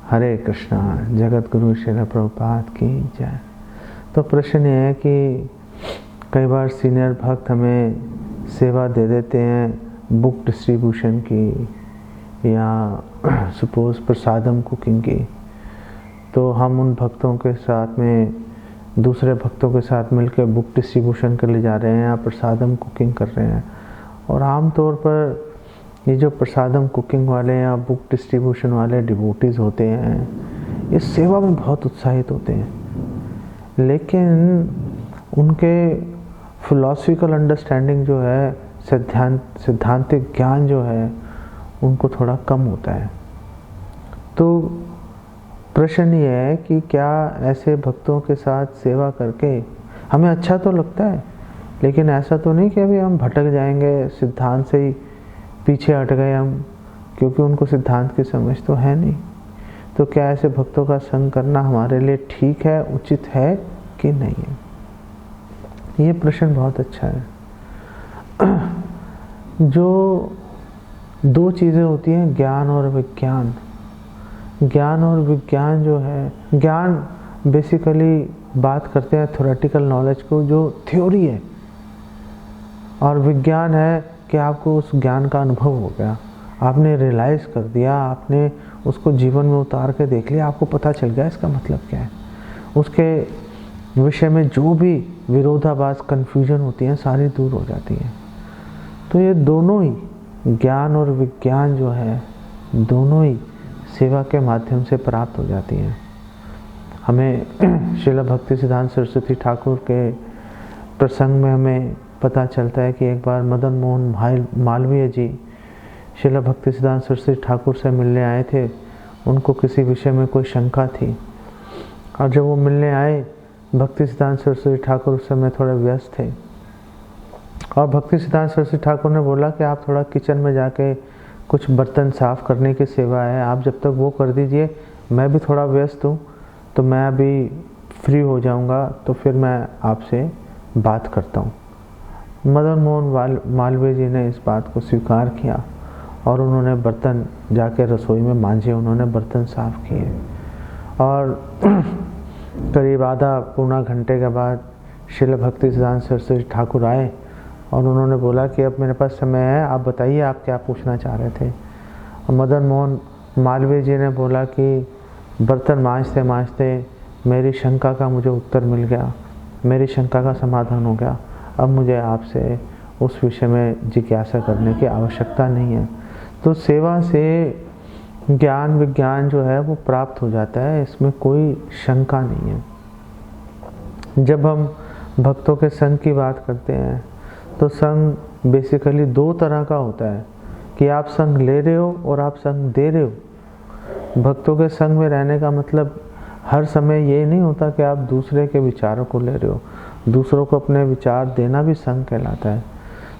हरे कृष्णा। जगत गुरु श्रील प्रभुपाद की जय। तो प्रश्न ये है कि कई बार सीनियर भक्त हमें सेवा दे देते हैं बुक डिस्ट्रीब्यूशन की या सपोज प्रसादम कुकिंग की, तो हम उन भक्तों के साथ में दूसरे भक्तों के साथ मिलकर बुक डिस्ट्रीब्यूशन के लिए जा रहे हैं या प्रसादम कुकिंग कर रहे हैं। और आम तौर पर ये जो प्रसादम कुकिंग वाले या बुक डिस्ट्रीब्यूशन वाले डिवोटीज होते हैं, ये सेवा में बहुत उत्साहित होते हैं, लेकिन उनके फिलॉसफिकल अंडरस्टैंडिंग जो है, सिद्धांतिक ज्ञान जो है, उनको थोड़ा कम होता है। तो प्रश्न ये है कि क्या ऐसे भक्तों के साथ सेवा करके हमें अच्छा तो लगता है, लेकिन ऐसा तो नहीं कि अभी हम भटक जाएंगे, सिद्धांत से ही पीछे हट गए हम, क्योंकि उनको सिद्धांत की समझ तो है नहीं। तो क्या ऐसे भक्तों का संग करना हमारे लिए ठीक है, उचित है कि नहीं है? ये प्रश्न बहुत अच्छा है। जो दो चीज़ें होती हैं, ज्ञान और विज्ञान। ज्ञान और विज्ञान जो है, ज्ञान बेसिकली बात करते हैं थ्योरेटिकल नॉलेज को, जो थ्योरी है, और विज्ञान है कि आपको उस ज्ञान का अनुभव हो गया, आपने रियलाइज़ कर दिया, आपने उसको जीवन में उतार के देख लिया, आपको पता चल गया इसका मतलब क्या है। उसके विषय में जो भी विरोधाभास, कन्फ्यूजन होती हैं, सारी दूर हो जाती हैं। तो ये दोनों ही, ज्ञान और विज्ञान जो है, दोनों ही सेवा के माध्यम से प्राप्त हो जाती हैं। हमें श्रील भक्ति सिद्धांत सरस्वती ठाकुर के प्रसंग में हमें पता चलता है कि एक बार मदन मोहन मालवीय जी श्रील भक्ति सिद्धांत सरस्वती ठाकुर से मिलने आए थे। उनको किसी विषय में कोई शंका थी, और जब वो मिलने आए, भक्ति सिद्धांत सरस्वती ठाकुर उस समय थोड़े व्यस्त थे, और भक्ति सिद्धांत सरस्वती ठाकुर ने बोला कि आप थोड़ा किचन में जाके कुछ बर्तन साफ़ करने की सेवा है, आप जब तक वो कर दीजिए, मैं भी थोड़ा व्यस्त हूँ, तो मैं अभी फ्री हो जाऊँगा, तो फिर मैं आपसे बात करता हूँ। मदन मोहन मालवीय जी ने इस बात को स्वीकार किया, और उन्होंने बर्तन जाके रसोई में मांजे, उन्होंने बर्तन साफ़ किए, और करीब आधा पौना घंटे के बाद श्रील भक्ति सिद्धांत सरस्वती ठाकुर आए, और उन्होंने बोला कि अब मेरे पास समय है, आप बताइए आप क्या पूछना चाह रहे थे। और मदन मोहन मालवीय जी ने बोला कि बर्तन मांजते मांजते मेरी शंका का मुझे उत्तर मिल गया, मेरी शंका का समाधान हो गया, अब मुझे आपसे उस विषय में जिज्ञासा करने की आवश्यकता नहीं है। तो सेवा से ज्ञान विज्ञान जो है वो प्राप्त हो जाता है, इसमें कोई शंका नहीं है। जब हम भक्तों के संग की बात करते हैं, तो संग बेसिकली दो तरह का होता है, कि आप संग ले रहे हो और आप संग दे रहे हो। भक्तों के संग में रहने का मतलब हर समय ये नहीं होता कि आप दूसरे के विचारों को ले रहे हो, दूसरों को अपने विचार देना भी संग कहलाता है।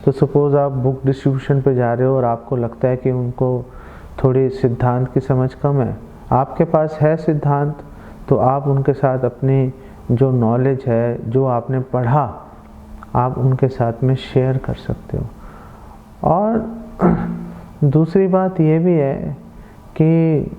तो सपोज़ आप बुक डिस्ट्रीब्यूशन पे जा रहे हो और आपको लगता है कि उनको थोड़ी सिद्धांत की समझ कम है, आपके पास है सिद्धांत, तो आप उनके साथ अपनी जो नॉलेज है, जो आपने पढ़ा, आप उनके साथ में शेयर कर सकते हो। और दूसरी बात ये भी है कि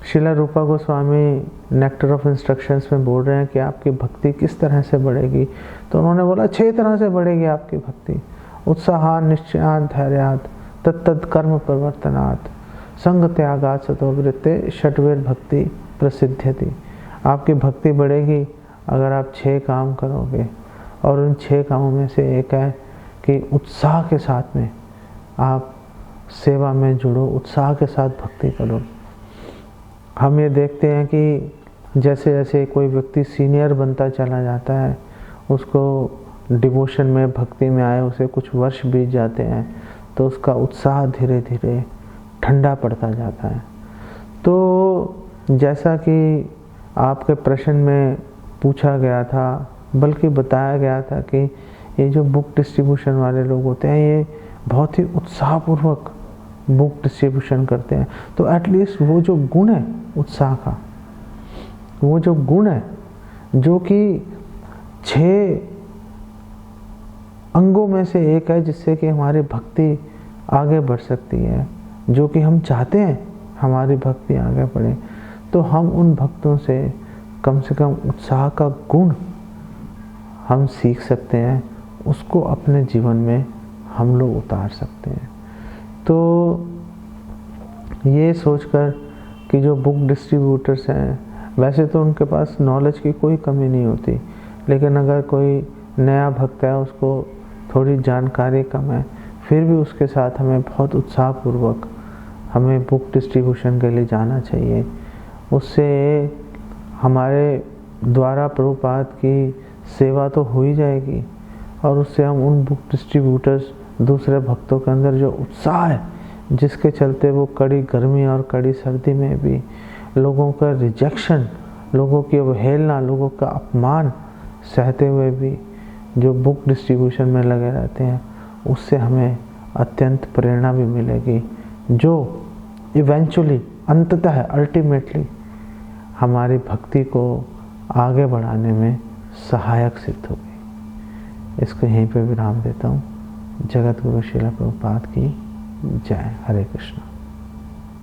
श्रील रूपा गोस्वामी नेक्टर ऑफ इंस्ट्रक्शंस में बोल रहे हैं कि आपकी भक्ति किस तरह से बढ़ेगी। तो उन्होंने बोला 6 तरह से बढ़ेगी आपकी भक्ति। उत्साहात, निश्चयात, धैर्यात, तत्तद कर्म प्रवर्तनात्, संग त्यागात्, सतोवृत्ते, षट्वेर भक्ति प्रसिद्ध्यति। आपकी भक्ति बढ़ेगी अगर आप 6 काम करोगे, और उन 6 कामों में से एक है कि उत्साह के साथ में आप सेवा में जुड़ो, उत्साह के साथ भक्ति करो। हम ये देखते हैं कि जैसे जैसे कोई व्यक्ति सीनियर बनता चला जाता है, उसको डिवोशन में, भक्ति में आए उसे कुछ वर्ष बीत जाते हैं, तो उसका उत्साह धीरे धीरे ठंडा पड़ता जाता है। तो जैसा कि आपके प्रश्न में पूछा गया था, बल्कि बताया गया था कि ये जो बुक डिस्ट्रीब्यूशन वाले लोग होते हैं, ये बहुत ही उत्साहपूर्वक बुक डिस्ट्रीब्यूशन करते हैं। तो एटलीस्ट वो जो गुण है उत्साह का, वो जो गुण है जो कि 6 अंगों में से एक है, जिससे कि हमारी भक्ति आगे बढ़ सकती है, जो कि हम चाहते हैं हमारी भक्ति आगे बढ़े, तो हम उन भक्तों से कम उत्साह का गुण हम सीख सकते हैं, उसको अपने जीवन में हम लोग उतार सकते हैं। तो ये सोचकर कि जो बुक डिस्ट्रीब्यूटर्स हैं, वैसे तो उनके पास नॉलेज की कोई कमी नहीं होती, लेकिन अगर कोई नया भक्त है, उसको थोड़ी जानकारी कम है, फिर भी उसके साथ हमें बहुत उत्साहपूर्वक हमें बुक डिस्ट्रीब्यूशन के लिए जाना चाहिए। उससे हमारे द्वारा प्रभुपाद की सेवा तो हो ही जाएगी, और उससे हम उन बुक डिस्ट्रीब्यूटर्स, दूसरे भक्तों के अंदर जो उत्साह है, जिसके चलते वो कड़ी गर्मी और कड़ी सर्दी में भी लोगों का रिजेक्शन, लोगों की अवहेलना, लोगों का अपमान सहते हुए भी जो बुक डिस्ट्रीब्यूशन में लगे रहते हैं, उससे हमें अत्यंत प्रेरणा भी मिलेगी, जो इवेंचुअली, अंततः, अल्टीमेटली हमारी भक्ति को आगे बढ़ाने में सहायक सिद्ध होगी। इसको यहीं पे विराम देता हूँ। जगत गुरु श्रील प्रभुपाद की जय। हरे कृष्ण।